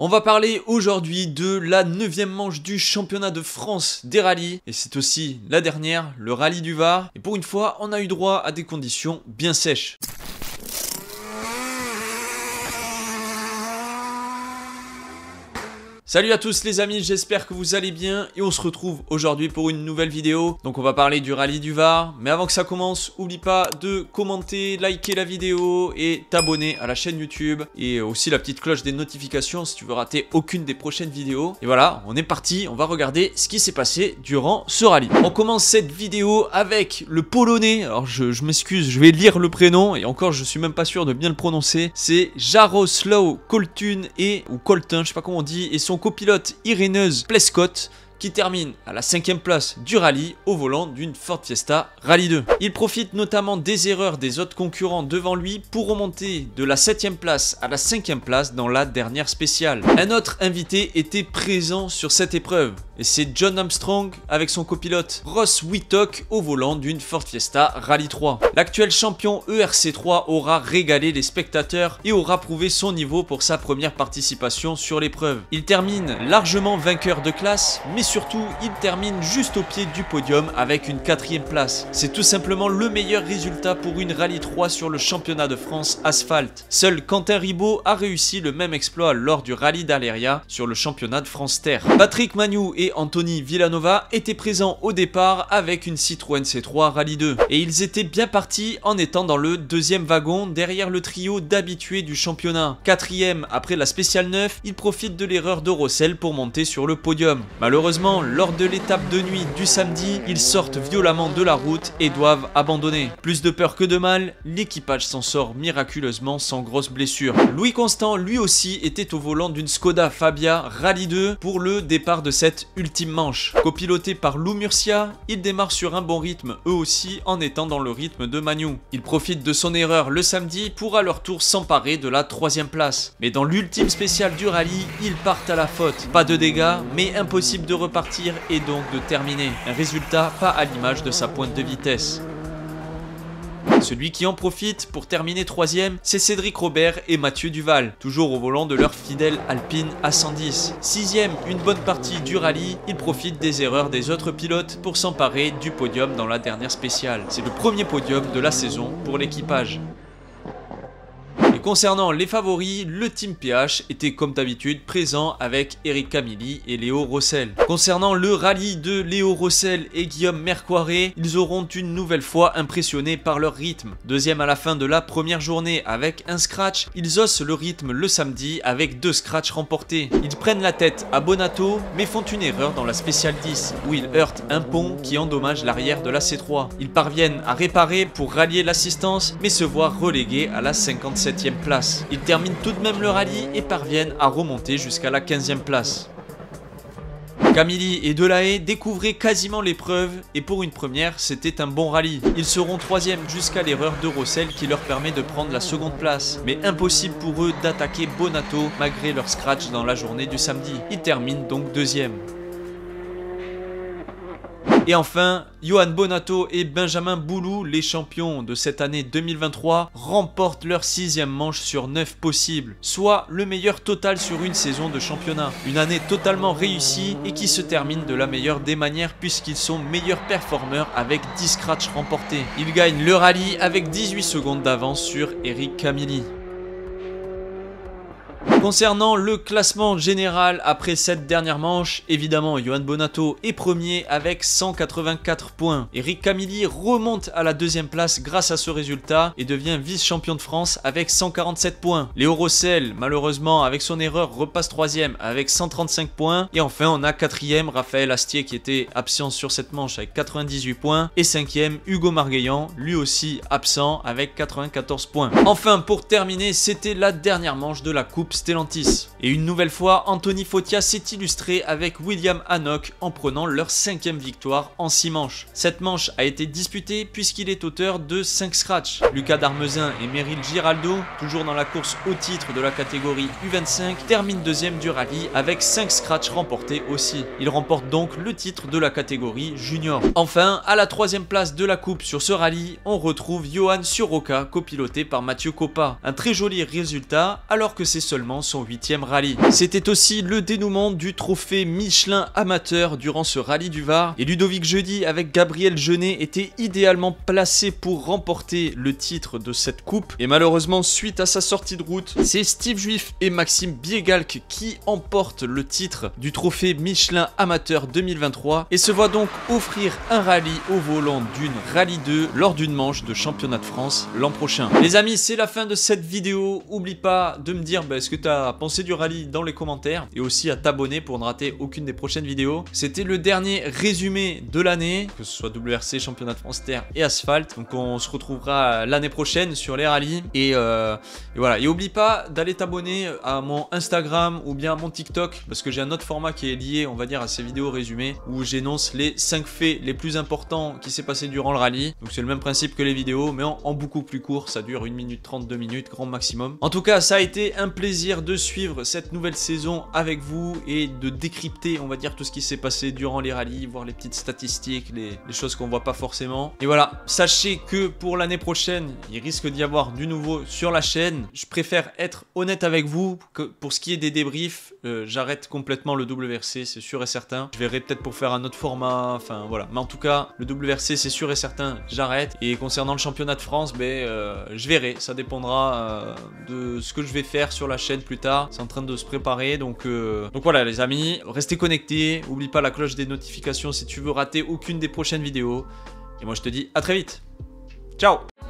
On va parler aujourd'hui de la 9e manche du championnat de France des rallyes. Et c'est aussi la dernière, le rallye du Var. Et pour une fois, on a eu droit à des conditions bien sèches. Salut à tous les amis, j'espère que vous allez bien et on se retrouve aujourd'hui pour une nouvelle vidéo. Donc on va parler du rallye du Var, mais avant que ça commence, oublie pas de commenter, liker la vidéo et t'abonner à la chaîne YouTube et aussi la petite cloche des notifications si tu veux rater aucune des prochaines vidéos. Et voilà, on est parti, on va regarder ce qui s'est passé durant ce rallye. On commence cette vidéo avec le Polonais, alors je m'excuse, je vais lire le prénom et encore je suis même pas sûr de bien le prononcer. C'est Jarosław Koltun ou Colton, je sais pas comment on dit, et son copilote Ireneusz Pleskot qui termine à la 5e place du rallye au volant d'une Ford Fiesta Rallye 2. Il profite notamment des erreurs des autres concurrents devant lui pour remonter de la 7e place à la 5e place dans la dernière spéciale. Un autre invité était présent sur cette épreuve et c'est John Armstrong avec son copilote Ross Whitlock au volant d'une Ford Fiesta Rallye 3. L'actuel champion ERC3 aura régalé les spectateurs et aura prouvé son niveau pour sa première participation sur l'épreuve. Il termine largement vainqueur de classe, mais surtout, il termine juste au pied du podium avec une 4e place. C'est tout simplement le meilleur résultat pour une Rallye 3 sur le championnat de France asphalte. Seul Quentin Ribaud a réussi le même exploit lors du rallye d'Aléria sur le championnat de France terre. Patrick Magnou et Anthony Villanova étaient présents au départ avec une Citroën C3 Rallye 2. Et ils étaient bien partis en étant dans le 2e wagon derrière le trio d'habitués du championnat. 4e après la spéciale 9, ils profitent de l'erreur de Rossel pour monter sur le podium. Malheureusement, lors de l'étape de nuit du samedi, ils sortent violemment de la route et doivent abandonner. Plus de peur que de mal, l'équipage s'en sort miraculeusement sans grosses blessures. Louis Constant, lui aussi, était au volant d'une Skoda Fabia Rallye 2 pour le départ de cette ultime manche. Copiloté par Lou Murcia, ils démarrent sur un bon rythme eux aussi en étant dans le rythme de Magnou. Ils profitent de son erreur le samedi pour à leur tour s'emparer de la 3e place. Mais dans l'ultime spéciale du rallye, ils partent à la faute. Pas de dégâts, mais impossible de repartir et donc de terminer. Un résultat pas à l'image de sa pointe de vitesse. Celui qui en profite pour terminer 3e, c'est Cédric Robert et Mathieu Duval, toujours au volant de leur fidèle Alpine A110. 6e, une bonne partie du rallye, ils profitent des erreurs des autres pilotes pour s'emparer du podium dans la dernière spéciale. C'est le premier podium de la saison pour l'équipage. Et concernant les favoris, le Team PH était comme d'habitude présent avec Eric Camilli et Léo Rossel. Concernant le rallye de Léo Rossel et Guillaume Mercoiré, ils auront une nouvelle fois impressionné par leur rythme. 2e à la fin de la première journée avec un scratch, ils osent le rythme le samedi avec 2 scratchs remportés. Ils prennent la tête à Bonato mais font une erreur dans la spéciale 10 où ils heurtent un pont qui endommage l'arrière de la C3. Ils parviennent à réparer pour rallier l'assistance mais se voient relégués à la 57e place. Ils terminent tout de même le rallye et parviennent à remonter jusqu'à la 15e place. Camilli et Delahaye découvraient quasiment l'épreuve et pour une première, c'était un bon rallye. Ils seront 3e jusqu'à l'erreur de Rossel qui leur permet de prendre la 2e place. Mais impossible pour eux d'attaquer Bonato malgré leur scratch dans la journée du samedi. Ils terminent donc 2e. Et enfin, Johan Bonato et Benjamin Boulou, les champions de cette année 2023, remportent leur 6e manche sur 9 possibles, soit le meilleur total sur une saison de championnat. Une année totalement réussie et qui se termine de la meilleure des manières puisqu'ils sont meilleurs performeurs avec 10 scratchs remportés. Ils gagnent le rallye avec 18 secondes d'avance sur Eric Camilli. Concernant le classement général après cette dernière manche, évidemment Johan Bonato est premier avec 184 points. Eric Camilli remonte à la 2e place grâce à ce résultat et devient vice-champion de France avec 147 points. Léo Rossel, malheureusement avec son erreur, repasse 3e avec 135 points. Et enfin on a 4e Raphaël Astier qui était absent sur cette manche avec 98 points. Et 5e Hugo Margueillan, lui aussi absent avec 94 points. Enfin pour terminer, c'était la dernière manche de la Coupe Stellantis. Et une nouvelle fois, Anthony Fotia s'est illustré avec William Hannock en prenant leur 5e victoire en 6 manches. Cette manche a été disputée puisqu'il est auteur de 5 scratchs. Lucas Darmezin et Meryl Giraldo, toujours dans la course au titre de la catégorie U25, terminent 2e du rallye avec 5 scratchs remportés aussi. Ils remportent donc le titre de la catégorie junior. Enfin, à la 3e place de la coupe sur ce rallye, on retrouve Johan Suroka, copiloté par Mathieu Coppa. Un très joli résultat alors que c'est seulement durant son 8e rallye. C'était aussi le dénouement du trophée Michelin amateur durant ce rallye du Var. Et Ludovic Jeudi avec Gabriel Jeunet était idéalement placé pour remporter le titre de cette coupe. Et malheureusement, suite à sa sortie de route, c'est Steve Juif et Maxime Biegalk qui emportent le titre du trophée Michelin amateur 2023 et se voient donc offrir un rallye au volant d'une Rallye 2 lors d'une manche de championnat de France l'an prochain. Les amis, c'est la fin de cette vidéo. Oublie pas de me dire ce que tu as pensé du rallye dans les commentaires et aussi à t'abonner pour ne rater aucune des prochaines vidéos. C'était le dernier résumé de l'année, que ce soit WRC, championnat de France terre et asphalte. Donc on se retrouvera l'année prochaine sur les rallyes et voilà. Et oublie pas d'aller t'abonner à mon Instagram ou bien à mon TikTok parce que j'ai un autre format qui est lié, on va dire, à ces vidéos résumées où j'énonce les 5 faits les plus importants qui s'est passé durant le rallye. Donc c'est le même principe que les vidéos mais en beaucoup plus court. Ça dure 1 minute 30, 2 minutes grand maximum. En tout cas, ça a été un plaisir de suivre cette nouvelle saison avec vous et de décrypter, on va dire, tout ce qui s'est passé durant les rallyes, voir les petites statistiques, les choses qu'on voit pas forcément. Et voilà, sachez que pour l'année prochaine, il risque d'y avoir du nouveau sur la chaîne. Je préfère être honnête avec vous que pour ce qui est des débriefs, j'arrête complètement le WRC, c'est sûr et certain. Je verrai peut-être pour faire un autre format, enfin voilà. Mais en tout cas, le WRC, c'est sûr et certain, j'arrête. Et concernant le championnat de France, je verrai. Ça dépendra de ce que je vais faire sur la chaîne plus tard. C'est en train de se préparer. Donc voilà les amis, restez connectés. N'oublie pas la cloche des notifications si tu veux rater aucune des prochaines vidéos. Et moi je te dis à très vite. Ciao!